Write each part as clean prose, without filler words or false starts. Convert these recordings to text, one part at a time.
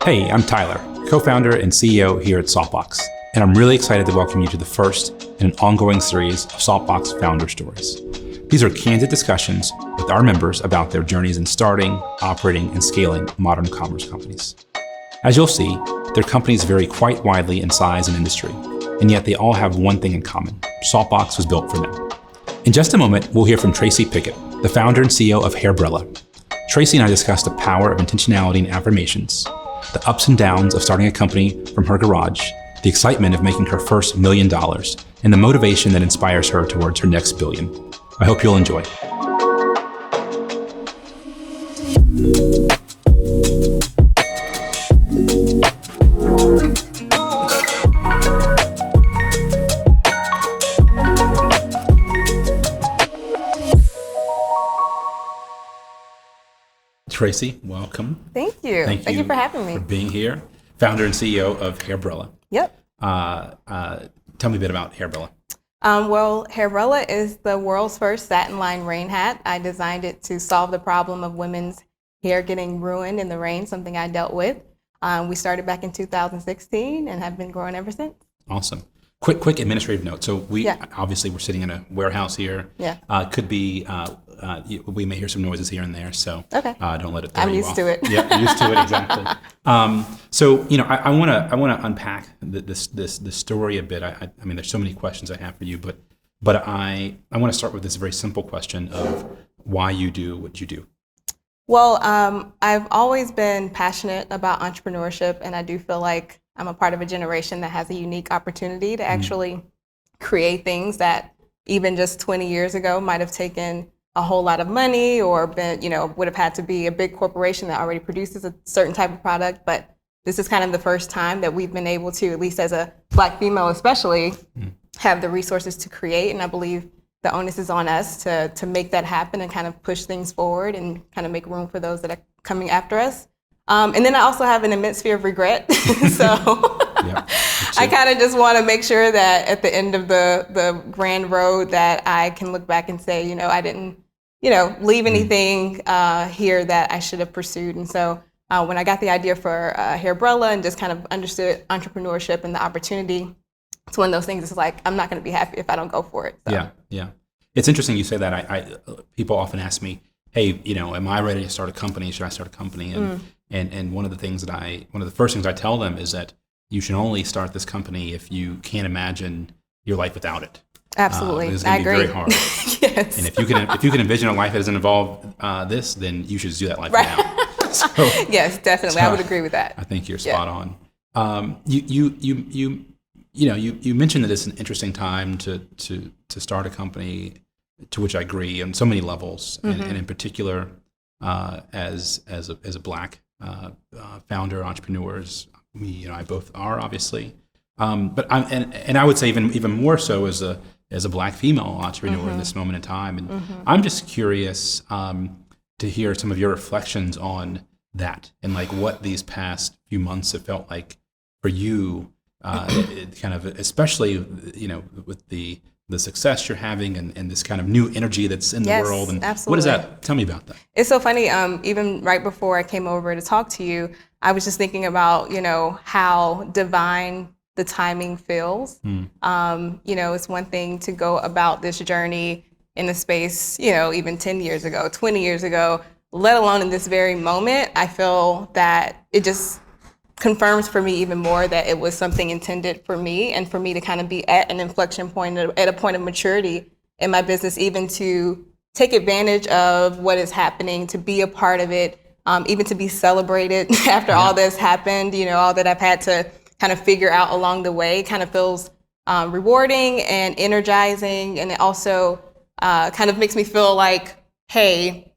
Hey, I'm Tyler, co-founder and CEO here at Saltbox, and I'm really excited to welcome you to the first in an ongoing series of Saltbox founder stories. These are candid discussions with our members about their journeys in starting, operating, and scaling modern commerce companies. As you'll see, their companies vary quite widely in size and industry, and yet they all have one thing in common: Saltbox was built for them. In just a moment, we'll hear from Tracy Pickett, the founder and CEO of Hairbrella. Tracy and I discussed the power of intentionality and affirmations, the ups and downs of starting a company from her garage, the excitement of making her first $1 million, and the motivation that inspires her towards her next billion. I hope you'll enjoy. Tracy, welcome. Thank you. Thank you for having me. For being here. Founder and CEO of Hairbrella. Yep. Tell me a bit about Hairbrella. Well, Hairbrella is the world's first satin-lined rain hat. I designed it to solve the problem of women's hair getting ruined in the rain, something I dealt with. We started back in 2016 and have been growing ever since. Awesome. Quick administrative note. So obviously we're sitting in a warehouse here. Yeah. Could be we may hear some noises here and there. So okay. Don't let it throw you off. I'm used to it. Yeah, used to it exactly. So I want to unpack this story a bit. I mean, there's so many questions I have for you, but I want to start with this very simple question of why you do what you do. Well, I've always been passionate about entrepreneurship, and I do feel like I'm a part of a generation that has a unique opportunity to actually create things that even just 20 years ago might have taken a whole lot of money or been, would have had to be a big corporation that already produces a certain type of product. But this is kind of the first time that we've been able to, at least as a Black female especially, have the resources to create. And I believe the onus is on us to make that happen and kind of push things forward and kind of make room for those that are coming after us. And then I also have an immense fear of regret. So I kind of just want to make sure that at the end of the grand road that I can look back and say, I didn't, leave anything here that I should have pursued. And so when I got the idea for Hairbrella and just kind of understood entrepreneurship and the opportunity, it's one of those things. It's like, I'm not going to be happy if I don't go for it. So. Yeah. It's interesting you say that. I people often ask me, hey, am I ready to start a company? Should I start a company? And one of the first things I tell them is that you should only start this company if you can't imagine your life without it. Absolutely, it's going to be very hard. Yes. And if you can envision a life that doesn't involve this, then you should just do that life now. So, yes, definitely, I would agree with that. I think you're spot on. You mentioned that it's an interesting time to start a company, to which I agree on so many levels, and in particular, as a Black founder, entrepreneurs, I both are obviously, but I would say even more so as a Black female entrepreneur in this moment in time, and I'm just curious to hear some of your reflections on that and like what these past few months have felt like for you, kind of especially with the success you're having and this kind of new energy that's in the world. And absolutely. What is that? Tell me about that. It's so funny. Even right before I came over to talk to you, I was just thinking about, how divine the timing feels. It's one thing to go about this journey in the space, even 10 years ago, 20 years ago, let alone in this very moment. I feel that it just confirms for me even more that it was something intended for me and for me to kind of be at an inflection point, at a point of maturity in my business, even to take advantage of what is happening, to be a part of it, even to be celebrated after all that's happened, all that I've had to kind of figure out along the way kind of feels rewarding and energizing. And it also kind of makes me feel like, hey,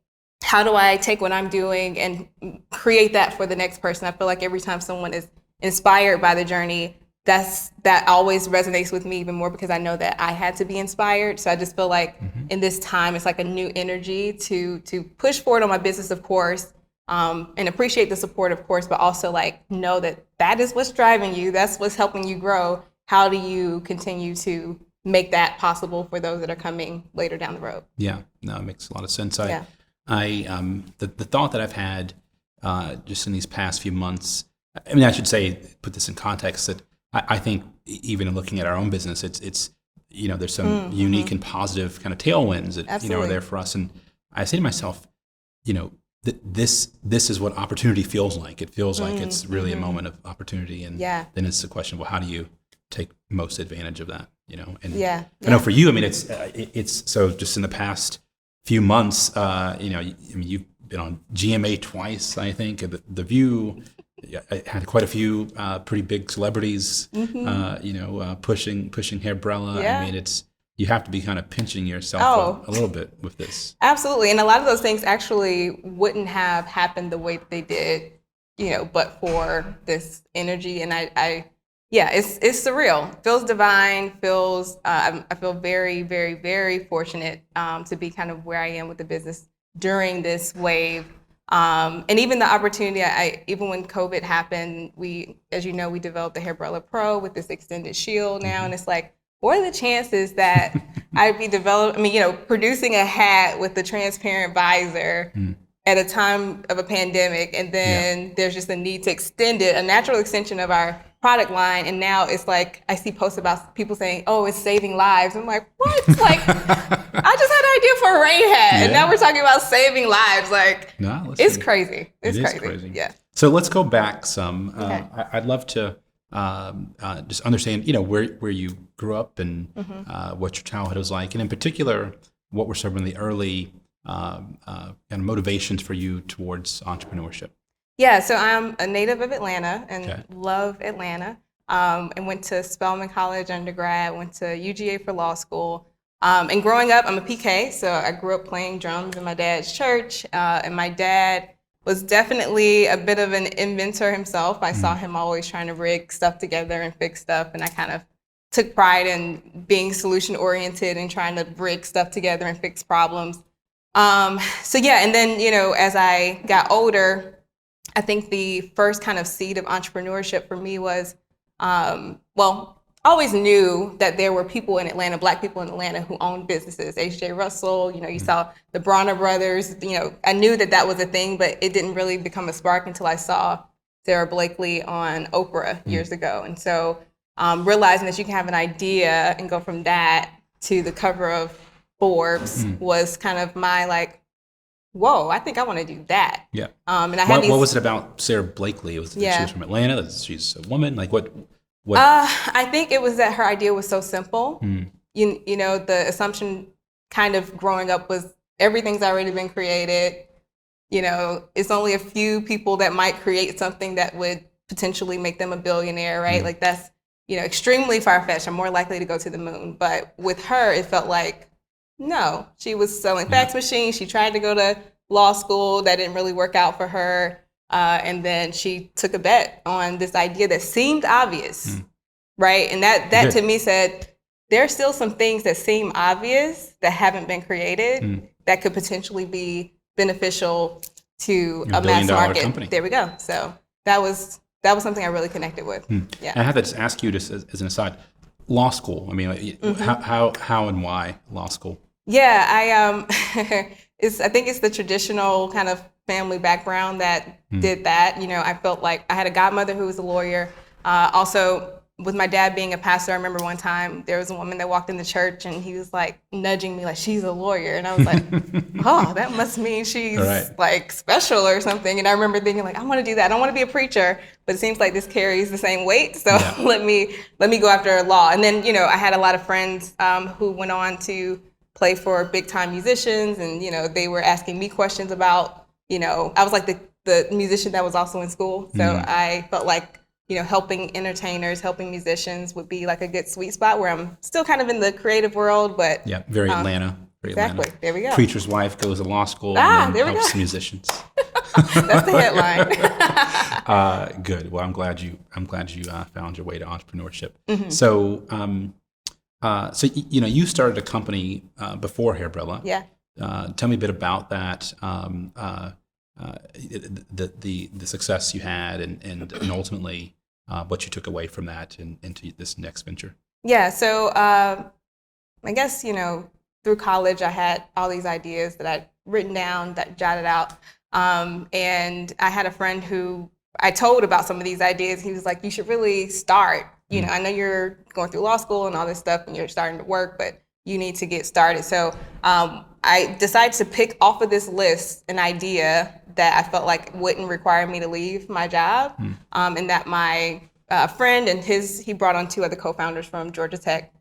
how do I take what I'm doing and create that for the next person? I feel like every time someone is inspired by the journey, that always resonates with me even more because I know that I had to be inspired. So I just feel like in this time, it's like a new energy to push forward on my business, of course, and appreciate the support, of course, but also like know that is what's driving you. That's what's helping you grow. How do you continue to make that possible for those that are coming later down the road? Yeah, no, it makes a lot of sense. The thought that I've had just in these past few months. I mean, I should say, put this in context that I think even in looking at our own business, it's there's some unique and positive kind of tailwinds that are there for us. And I say to myself, this is what opportunity feels like. It feels like it's really a moment of opportunity, and then it's the question, well, how do you take most advantage of that? And I know for you, I mean, it's so just in the past few months, you've been on GMA twice, I think, and the View. I had quite a few pretty big celebrities, pushing Hairbrella. Yeah. I mean, you have to be kind of pinching yourself a little bit with this. Absolutely, and a lot of those things actually wouldn't have happened the way that they did, but for this energy. And it's surreal. Feels divine. I feel very, very, very fortunate to be kind of where I am with the business during this wave. And even the opportunity, even when COVID happened, as you know, we developed the Hairbrella Pro with this extended shield now. And it's like, what are the chances that I'd be producing a hat with the transparent visor at a time of a pandemic, and then there's just a need to extend it, a natural extension of our product line. And now it's like, I see posts about people saying, oh, it's saving lives. I'm like, what? Like, I just had an idea for a rain hat, and now we're talking about saving lives. Like, it's crazy. It's crazy. Yeah. So let's go back some. Okay. I'd love to just understand, where you grew up and what your childhood was like, and in particular, what were some of the early kind of motivations for you towards entrepreneurship? Yeah, so I'm a native of Atlanta and love Atlanta. And went to Spelman College undergrad, went to UGA for law school. And growing up, I'm a PK, so I grew up playing drums in my dad's church. And my dad was definitely a bit of an inventor himself. I saw him always trying to rig stuff together and fix stuff, and I kind of took pride in being solution oriented and trying to rig stuff together and fix problems. And then, as I got older, I think the first kind of seed of entrepreneurship for me was, always knew that there were people in Atlanta, Black people in Atlanta, who owned businesses. H.J. Russell, you saw the Bronner brothers. I knew that was a thing, but it didn't really become a spark until I saw Sarah Blakely on Oprah years ago. And so realizing that you can have an idea and go from that to the cover of Forbes was kind of my whoa, I think I want to do that. Yeah. And what was it about Sarah Blakely? Was it that she was from Atlanta? That she's a woman? Like what? I think it was that her idea was so simple. The assumption kind of growing up was everything's already been created. It's only a few people that might create something that would potentially make them a billionaire, right? Like that's, extremely far-fetched. I'm more likely to go to the moon. But with her, it felt like, no, she was selling fax machines. She tried to go to law school. That didn't really work out for her. And then she took a bet on this idea that seemed obvious, right? And that to me said, there are still some things that seem obvious that haven't been created that could potentially be beneficial to a mass market company. There we go. So that was something I really connected with. Yeah. And I have to just ask you, just as an aside, law school. I mean, how and why law school? Yeah, I think it's the traditional kind of family background that did that. I felt like I had a godmother who was a lawyer. Also, with my dad being a pastor, I remember one time there was a woman that walked in the church and he was like nudging me like, she's a lawyer. And I was like, oh, that must mean she's like special or something. And I remember thinking like, I want to do that. I don't want to be a preacher, but it seems like this carries the same weight. So let me go after law. And then, I had a lot of friends who went on to play for big time musicians. And, they were asking me questions about, I was like the musician that was also in school. So I felt like, helping entertainers, helping musicians would be like a good sweet spot where I'm still kind of in the creative world, but very Atlanta. Exactly. Atlanta. There we go. Preacher's wife goes to law school and then helps musicians. That's the headline. Good. Well, I'm glad you found your way to entrepreneurship. So, you started a company before Hairbrella. Yeah. Tell me a bit about that. The success you had and ultimately what you took away from that and into this next venture. Yeah. So I guess through college I had all these ideas that I written down, that jotted out. And I had a friend who I told about some of these ideas. He was like, you should really start. You know, I know you're going through law school and all this stuff and you're starting to work, but you need to get started. So I decided to pick off of this list an idea that I felt like wouldn't require me to leave my job, and that my friend and he brought on 2 other co-founders from Georgia Tech,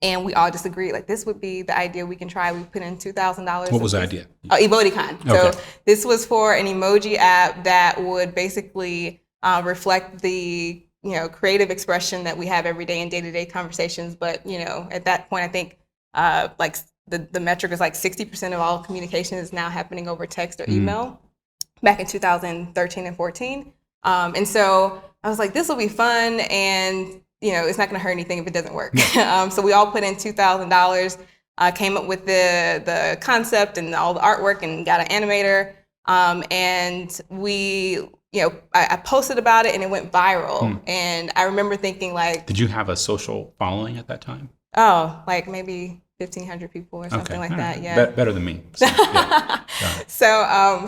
and we all just agreed, like, this would be the idea we can try. We put in $2,000. What was the idea? Emoticon. Okay. So this was for an emoji app that would basically reflect the creative expression that we have every day in day-to-day conversations. But at that point, I think like the metric is like 60% of all communication is now happening over text or email. Back in 2013 and 14, and so I was like, this will be fun, and it's not going to hurt anything if it doesn't work. So we all put in $2,000, came up with the concept and all the artwork, and got an animator, and we. I posted about it and it went viral. And I remember thinking, like, did you have a social following at that time? Oh, like maybe 1,500 people or something like that. Yeah. Better than me. So,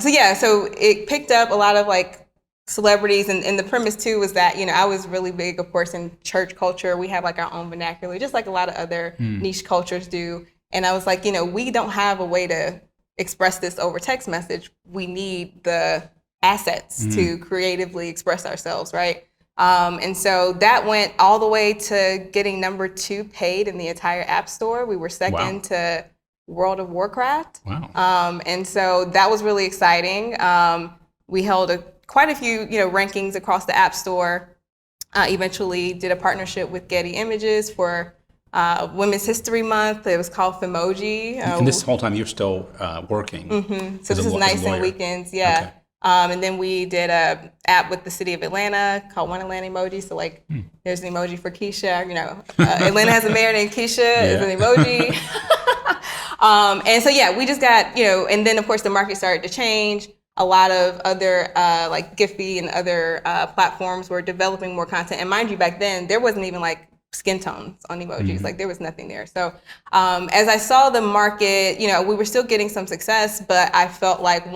yeah. So it picked up a lot of like celebrities, and the premise too was that, I was really big, of course, in church culture. We have like our own vernacular, just like a lot of other niche cultures do. And I was like, we don't have a way to express this over text message. We need the assets to creatively express ourselves, right? And so that went all the way to getting number 2 paid in the entire App Store. We were second to World of Warcraft. Wow. And so that was really exciting. We held quite a few, rankings across the App Store. Eventually did a partnership with Getty Images for Women's History Month. It was called Femoji. And this whole time you're still working. So this is nights and weekends, yeah. Okay. And then we did a app with the city of Atlanta called One Atlanta Emoji. So like, there's an emoji for Keisha. Atlanta has a mayor named Keisha. It's an emoji. And so we just got and then of course the market started to change. A lot of other like Giphy and other platforms were developing more content. And mind you, back then there wasn't even like skin tones on emojis. Like there was nothing there. So as I saw the market, we were still getting some success, but I felt like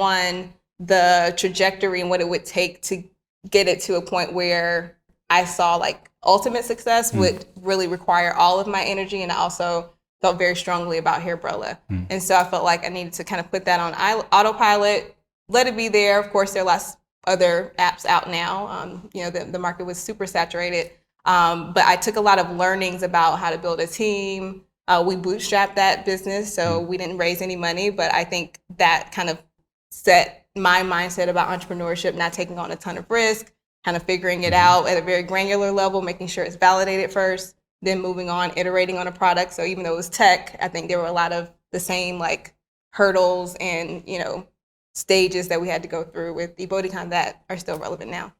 the trajectory and what it would take to get it to a point where I saw like ultimate success would really require all of my energy. And I also felt very strongly about Hairbrella. And so I felt like I needed to kind of put that on autopilot, let it be there. Of course, there are lots of other apps out now. The market was super saturated. But I took a lot of learnings about how to build a team. We bootstrapped that business, so we didn't raise any money, but I think that kind of set my mindset about entrepreneurship, not taking on a ton of risk, kind of figuring it out at a very granular level, making sure it's validated first, then moving on, iterating on a product. So even though it was tech, I think there were a lot of the same like hurdles and, stages that we had to go through with Emoticon that are still relevant now.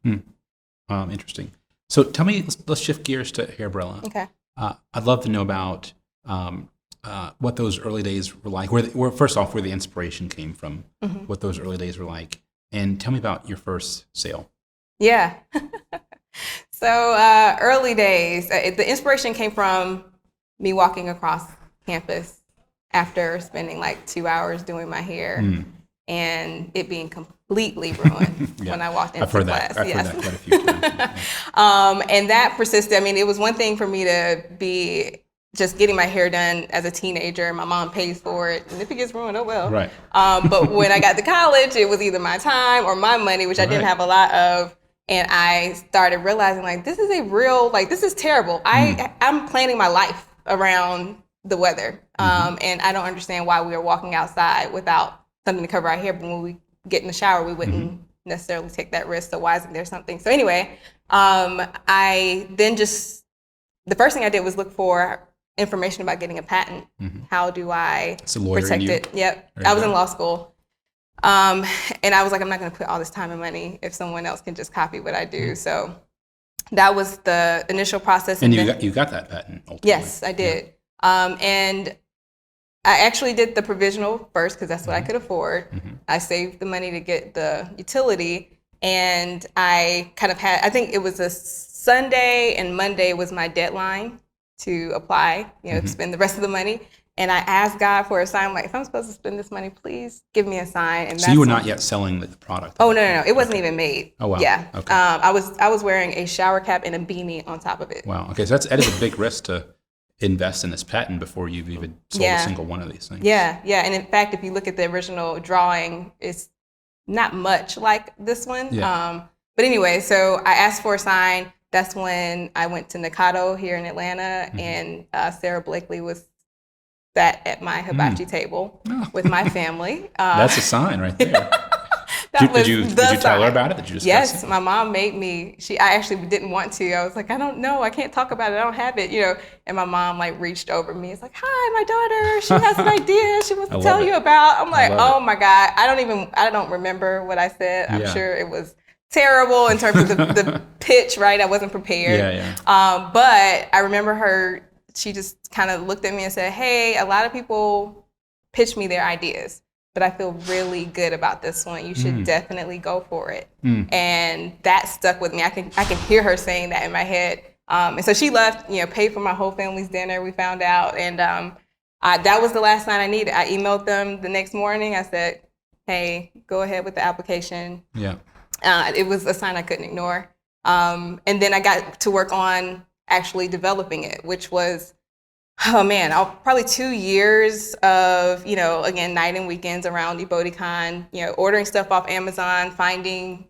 Interesting. So tell me, let's shift gears to Hairbrella. Okay. I'd love to know about what those early days were like. First off, where the inspiration came from, what those early days were like, and tell me about your first sale. Yeah. So early days, the inspiration came from me walking across campus after spending like 2 hours doing my hair and it being completely ruined when I walked into class. I've heard that quite a few times. And that persisted. I mean, it was one thing for me to be just getting my hair done as a teenager. My mom pays for it, and if it gets ruined, oh well. Right. But when I got to college, it was either my time or my money, which I didn't have a lot of. And I started realizing, like, this is terrible. I'm planning my life around the weather. And I don't understand why we are walking outside without something to cover our hair. But when we get in the shower, we wouldn't necessarily take that risk. So why isn't there something? So anyway, I then the first thing I did was look for information about getting a patent. How do I protect it? Yep. I was in law school. And I was like, I'm not going to put all this time and money if someone else can just copy what I do. So that was the initial process. And you got that patent ultimately. Yes, I did. And I actually did the provisional first because that's what I could afford. I saved the money to get the utility. And I kind of I think it was a Sunday and Monday was my deadline to apply, to spend the rest of the money. And I asked God for a sign, like, if I'm supposed to spend this money, please give me a sign. And so you were not yet selling the product? Oh, no. It wasn't even made. Oh, wow. Yeah. Okay. I was wearing a shower cap and a beanie on top of it. Wow. Okay. So that is a big risk to invest in this patent before you've even sold a single one of these things. Yeah. And in fact, if you look at the original drawing, it's not much like this one. Yeah. But anyway, so I asked for a sign. That's when I went to Nakado here in Atlanta, and Sarah Blakely was sat at my hibachi table with my family. That's a sign right there. Did you tell her about it? Did you discuss Yes, it? my mom made me. I actually didn't want to. I was like, I don't know. I can't talk about it. I don't have it, And my mom like reached over me. It's like, hi, my daughter. She has an idea. She wants to tell you about. I'm like, oh my God. I don't remember what I said. I'm sure it was terrible in terms of the pitch, right? I wasn't prepared. But I remember her. She just kind of looked at me and said, hey, a lot of people pitch me their ideas, but I feel really good about this one. You should definitely go for it. And that stuck with me. I can hear her saying that in my head. And so she left, paid for my whole family's dinner, we found out. And that was the last sign I needed. I emailed them the next morning. I said, hey, go ahead with the application. Yeah. It was a sign I couldn't ignore. And then I got to work on actually developing it, which was, probably 2 years of, again, night and weekends around eBodyCon, ordering stuff off Amazon, finding,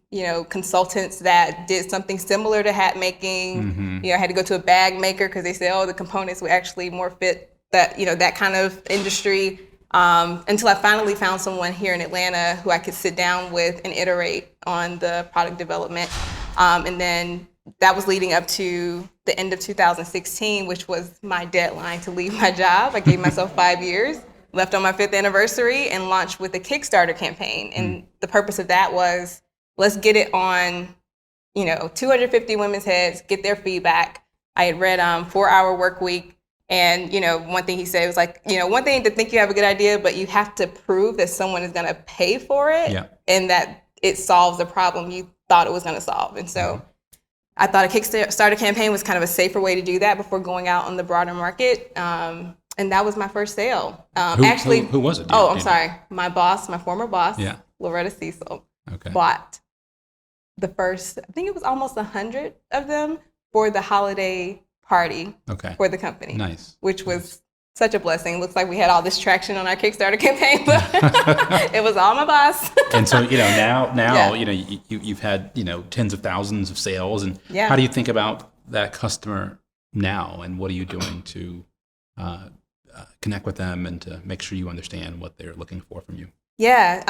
consultants that did something similar to hat making. I had to go to a bag maker because they said, the components would actually more fit that, that kind of industry. Until I finally found someone here in Atlanta who I could sit down with and iterate on the product development. And then that was leading up to the end of 2016, which was my deadline to leave my job. I gave myself 5 years, left on my 5th anniversary, and launched with a Kickstarter campaign. And the purpose of that was, let's get it on, 250 women's heads, get their feedback. I had read 4-Hour Work Week. And, one thing he said was like, one thing to think you have a good idea, but you have to prove that someone is going to pay for it and that it solves the problem you thought it was going to solve. And so I thought a Kickstarter campaign was kind of a safer way to do that before going out on the broader market. And that was my first sale. Who was it? I'm sorry. My former boss, Loretta Cecil, bought the first, I think it was almost 100 of them for the holiday party for the company. Nice. Which was such a blessing. Looks like we had all this traction on our Kickstarter campaign, but it was all my boss. And so, now you've had, tens of thousands of sales. And how do you think about that customer now? And what are you doing to connect with them and to make sure you understand what they're looking for from you? Yeah,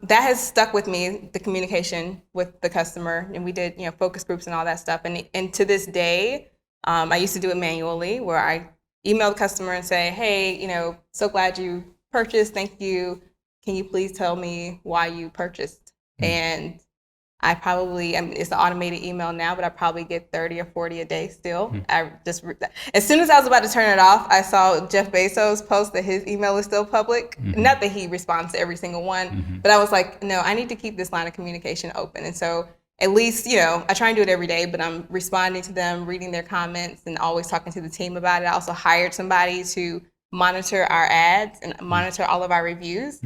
that has stuck with me, the communication with the customer. And we did, focus groups and all that stuff. And to this day, I used to do it manually where I email the customer and say, hey, so glad you purchased. Thank you. Can you please tell me why you purchased? And I probably, it's an automated email now, but I probably get 30 or 40 a day still. As soon as I was about to turn it off, I saw Jeff Bezos post that his email is still public. Not that he responds to every single one, but I was like, no, I need to keep this line of communication open. And so at least, I try and do it every day, but I'm responding to them, reading their comments, and always talking to the team about it. I also hired somebody to monitor our ads and monitor all of our reviews.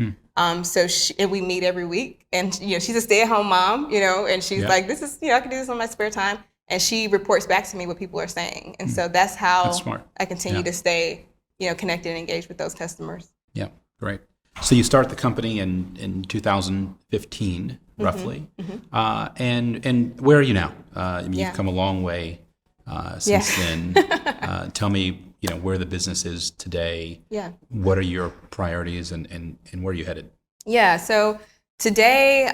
So we meet every week, and she's a stay-at-home mom, and she's like, this is, I can do this on my spare time, and she reports back to me what people are saying, and so that's how I continue to stay, connected and engaged with those customers. Yeah, great. So you start the company in 2015, roughly, and where are you now? You've come a long way since then. Tell me, where the business is today. Yeah. What are your priorities and where are you headed? Yeah. So today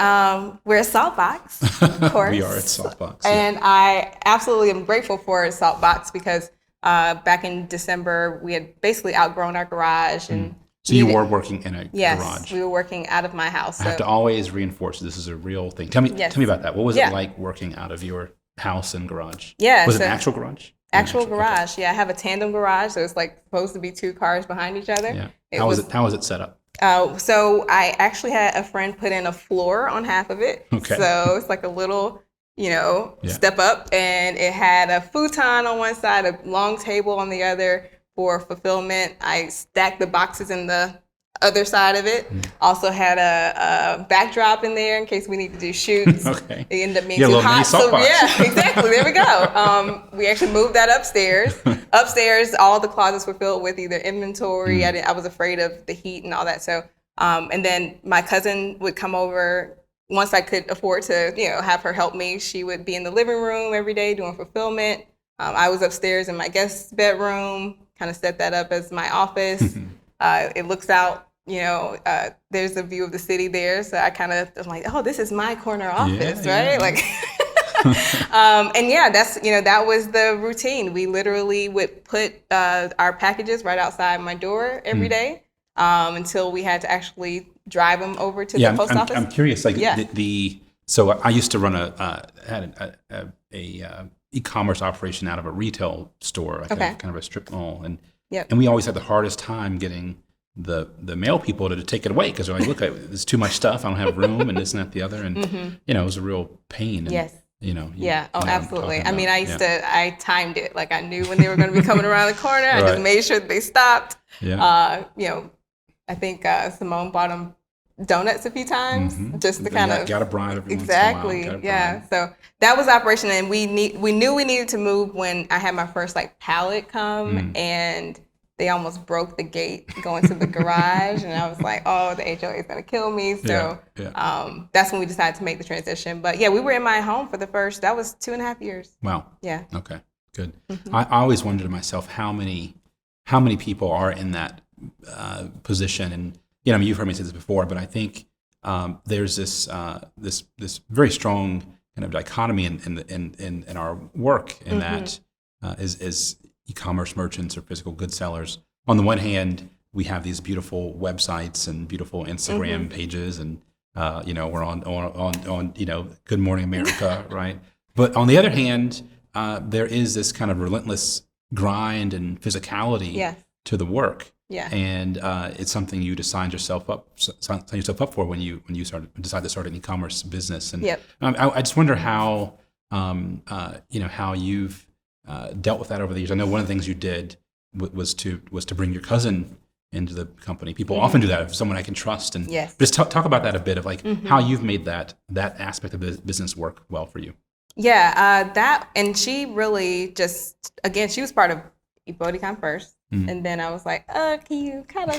we're at Saltbox, of course. We are at Saltbox. And I absolutely am grateful for Saltbox because back in December we had basically outgrown our garage and. So you were working in a garage? Yes, we were working out of my house. I have to always reinforce this is a real thing. Tell me about that. What was it like working out of your house and garage? Yeah. Was it an actual garage? Actual garage. Okay. Yeah, I have a tandem garage, so it's like supposed to be 2 cars behind each other. Yeah. How was it set up? So I actually had a friend put in a floor on half of it. Okay. So it's like a little, step up, and it had a futon on one side, a long table on the other, for fulfillment. I stacked the boxes in the other side of it. Also had a backdrop in there in case we need to do shoots. Okay. It ended up being Yeah, a too little mini hot. So Saltbox. yeah, exactly. There we go. We actually moved that upstairs. Upstairs, all the closets were filled with either inventory. I was afraid of the heat and all that. So, and then my cousin would come over once I could afford to, have her help me. She would be in the living room every day doing fulfillment. I was upstairs in my guest bedroom, kind of set that up as my office. It looks out, there's a view of the city there. So I kind of was like, oh, this is my corner office, right? Yeah. Like, and yeah, that's, that was the routine. We literally would put our packages right outside my door every day until we had to actually drive them over to the post office. I'm curious, like so I used to run a e-commerce operation out of a retail store, like kind of a strip mall, and we always had the hardest time getting the mail people to take it away because they're like, look, there's too much stuff, I don't have room, and this and that, the other, and it was a real pain. And, yes. Absolutely. I mean, I timed it. Like I knew when they were going to be coming around the corner. I just made sure that they stopped. I think Simone bought them donuts a few times just to kind of got a bride every exactly once in a while. So that was operation, and we knew we needed to move when I had my first pallet come and they almost broke the gate going to the garage, and I was like, oh, the HOA is going to kill me. So that's when we decided to make the transition. But yeah, we were in my home for that was 2.5 years. Wow. Yeah. Okay, good. I always wondered to myself how many people are in that position, and you've heard me say this before, but I think there's this very strong kind of dichotomy in our work, in that as e-commerce merchants or physical goods sellers, on the one hand, we have these beautiful websites and beautiful Instagram pages, and we're on Good Morning America, right? But on the other hand, there is this kind of relentless grind and physicality to the work. Yeah, and it's something you signed yourself up for when you decided to start an e-commerce business. And I just wonder how how you've dealt with that over the years. I know one of the things you did was to bring your cousin into the company. People often do that, if someone I can trust. And just talk about that a bit, of how you've made that aspect of the business work well for you. Yeah, and she really she was part of eBodyCon first. And then I was like, can you kind of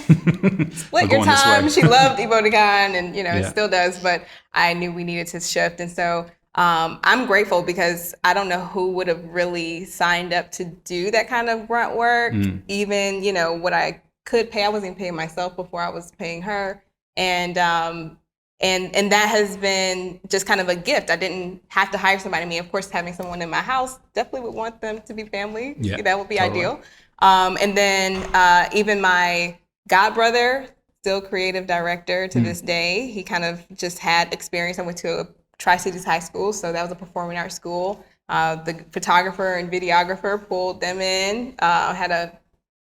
split your time? She loved eBodyCon, and it still does, but I knew we needed to shift. And so I'm grateful, because I don't know who would have really signed up to do that kind of grunt work. Even, what I could pay, I wasn't even paying myself before I was paying her. And that has been just kind of a gift. I didn't have to hire somebody. I mean, of course, having someone in my house, definitely would want them to be family. Yeah, that would be ideal. And then even my godbrother, still creative director to this day, he kind of just had experience. I went to a Tri-Cities high school, so that was a performing arts school. The photographer and videographer pulled them in. Had a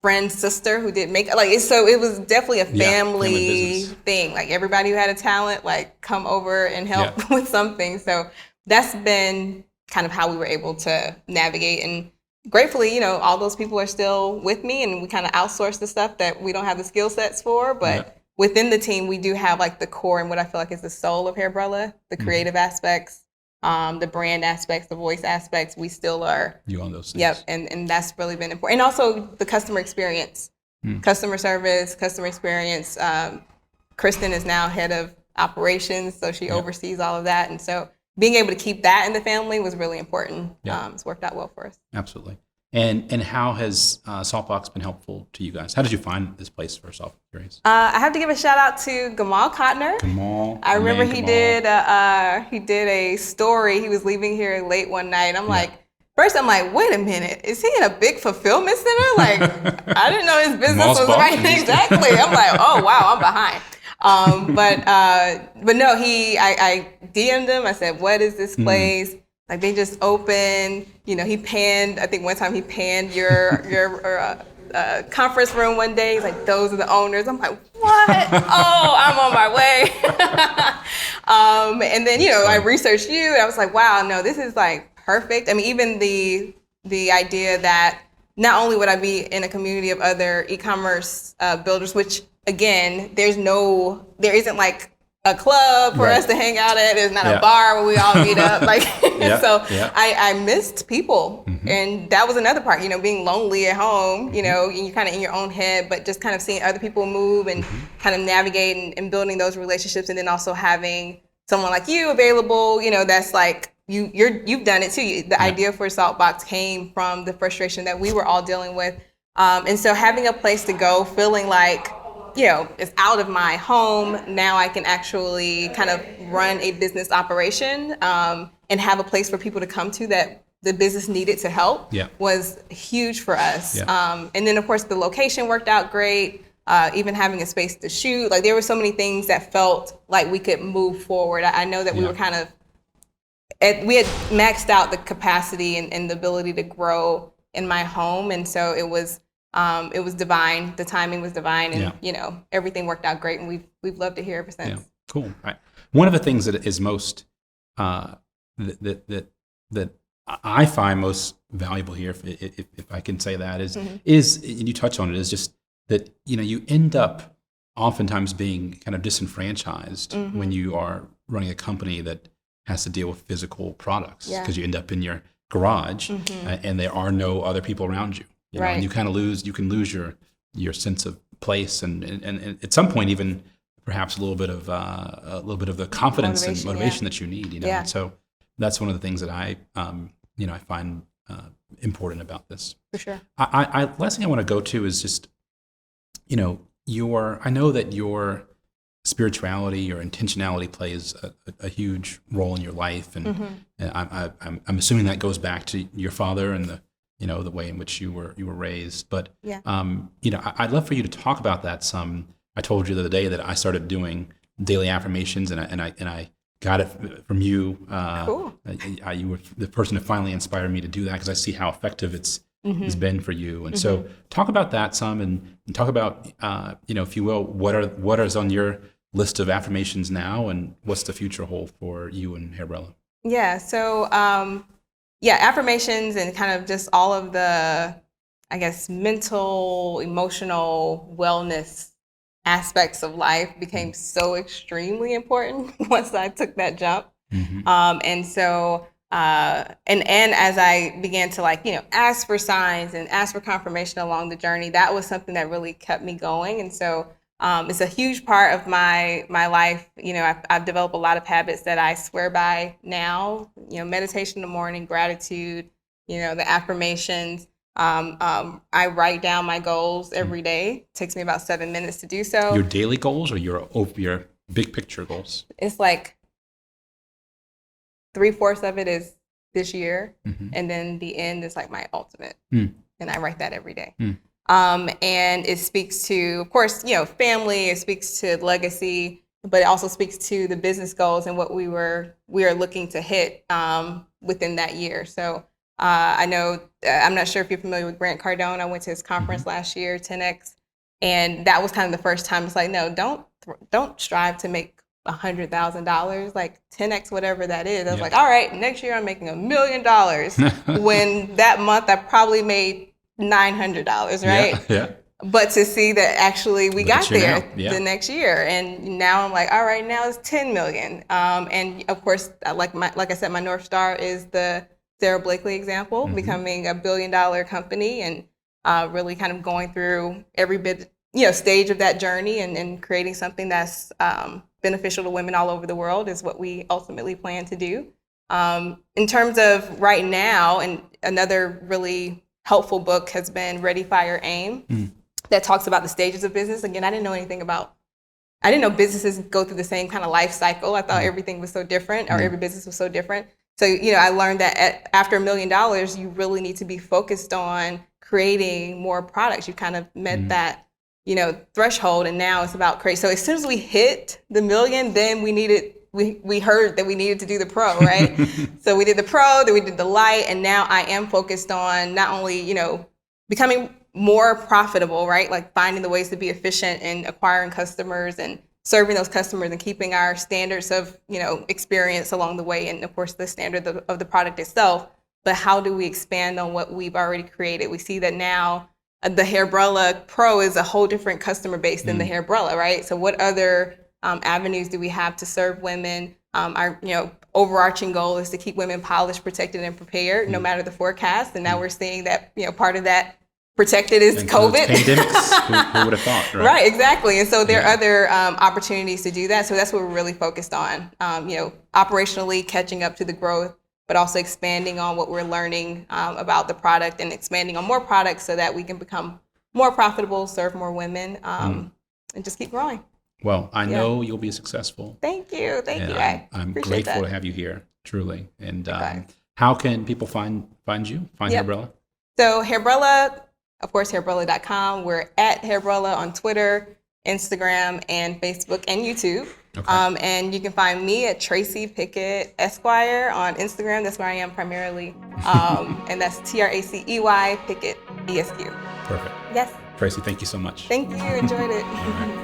friend's sister who did makeup. So it was definitely a family thing. Like everybody who had a talent, come over and help with something. So that's been kind of how we were able to navigate. And gratefully, all those people are still with me, and we kind of outsource the stuff that we don't have the skill sets for. But within the team, we do have the core and what I feel like is the soul of Hairbrella, the creative aspects, the brand aspects, the voice aspects. We still are. You own those things. Yep, and that's really been important. And also the customer experience, customer service, customer experience. Kristen is now head of operations, so she oversees all of that. And so being able to keep that in the family was really important. It's worked out well for us. Absolutely. And how has Saltbox been helpful to you guys? How did you find this place, first off? Curious. I have to give a shout out to Gamal Kotner. I remember he did a story. He was leaving here late one night. First I'm like, wait a minute, is he in a big fulfillment center? I didn't know his business was right. Exactly. I'm like, oh wow, I'm behind. But no, I DM'd him. I said, what is this place? They just opened, he panned, I think one time he panned your conference room one day. He's like, those are the owners. I'm like, what? Oh, I'm on my way. And then, I researched you, and I was like, wow, no, this is perfect. I mean, even the idea that not only would I be in a community of other e-commerce builders, which again, there isn't like a club for us to hang out at. There's not a bar where we all meet up. I missed people. And that was another part, being lonely at home, and you're kind of in your own head, but just kind of seeing other people move and kind of navigating and building those relationships. And then also having someone like you available, that's like, you've done it too. The idea for Saltbox came from the frustration that we were all dealing with. And so having a place to go, feeling like, it's out of my home. Now I can actually kind of run a business operation and have a place for people to come to that the business needed to help was huge for us. And then of course the location worked out great. Even having a space to shoot, like there were so many things that felt like we could move forward. I know that we were kind of, we had maxed out the capacity and the ability to grow in my home. And so it was divine. The timing was divine, and everything worked out great, and we've loved it here ever since. Yeah, cool. Right. One of the things that is most that I find most valuable here, if I can say that, is and you touch on it, is just that you end up oftentimes being kind of disenfranchised when you are running a company that has to deal with physical products, because you end up in your garage and there are no other people around you. And you kind of you can lose your sense of place, and at some point even perhaps a little bit of the confidence and motivation that you need. And so that's one of the things that I find important about this. For sure. Last thing I want to go to is just I know that your spirituality, your intentionality plays a huge role in your life, and I'm assuming that goes back to your father and the way in which you were raised. But I'd love for you to talk about that some. I told you the other day that I started doing daily affirmations, and I got it from you. Cool. You were the person who finally inspired me to do that, because I see how effective it's been for you. And so talk about that some, and talk about if you will, what is on your list of affirmations now, and what's the future hold for you and Hairbrella? Yeah. So affirmations and kind of just all of the, I guess, mental, emotional wellness aspects of life became so extremely important once I took that jump. And so, and as I began to ask for signs and ask for confirmation along the journey, that was something that really kept me going. And so it's a huge part of my life. I've developed a lot of habits that I swear by now, meditation in the morning, gratitude, the affirmations. I write down my goals every day. It takes me about 7 minutes to do so. Your daily goals or your big picture goals? It's like 3/4 of it is this year. And then the end is like my ultimate. And I write that every day. And it speaks to, of course, family, it speaks to legacy, but it also speaks to the business goals and what we are looking to hit within that year. So I know, I'm not sure if you're familiar with Grant Cardone. I went to his conference last year, 10X, and that was kind of the first time it's like, no, don't strive to make $100,000, like 10X, whatever that is. I was like, all right, next year I'm making $1 million. When that month I probably made $900, right? Yeah. But to see that actually we got there the next year, and now I'm like, all right, now it's 10 million. And of course, like I said, my North Star is the Sarah Blakely example, becoming $1 billion company, and really kind of going through every bit, stage of that journey, and creating something that's beneficial to women all over the world is what we ultimately plan to do. In terms of right now, and another really helpful book has been Ready, Fire, Aim, that talks about the stages of business. Again, I didn't know businesses go through the same kind of life cycle. I thought everything was so different, or every business was so different. So, I learned that after $1 million, you really need to be focused on creating more products. You kind of met that, threshold, and now it's about create. So as soon as we hit the million, then we heard that we needed to do the pro, right? So we did the pro, then we did the light, and now I am focused on not only, becoming more profitable, right? Like finding the ways to be efficient in acquiring customers and serving those customers, and keeping our standards of, experience along the way, and of course the standard of the product itself. but how do we expand on what we've already created? We see that now the Hairbrella Pro is a whole different customer base than the Hairbrella, right? So what other avenues do we have to serve women? Our overarching goal is to keep women polished, protected, and prepared, no matter the forecast. And now we're seeing that part of that protected is COVID. Pandemics. Who would have thought, right? Right, exactly. And so there are other opportunities to do that. So that's what we're really focused on. Operationally catching up to the growth, but also expanding on what we're learning about the product and expanding on more products so that we can become more profitable, serve more women, and just keep growing. Well, I know you'll be successful. Thank you. Thank you. I'm grateful to have you here, truly. And Okay. how can people find you? Find Hairbrella? So Hairbrella, of course, hairbrella.com. We're at Hairbrella on Twitter, Instagram, and Facebook, and YouTube. Okay. And you can find me at Tracy Pickett Esquire on Instagram. That's where I am primarily. And that's TRACEY Pickett ESQ. Perfect. Yes. Tracy, thank you so much. Thank you. Enjoyed it. All right.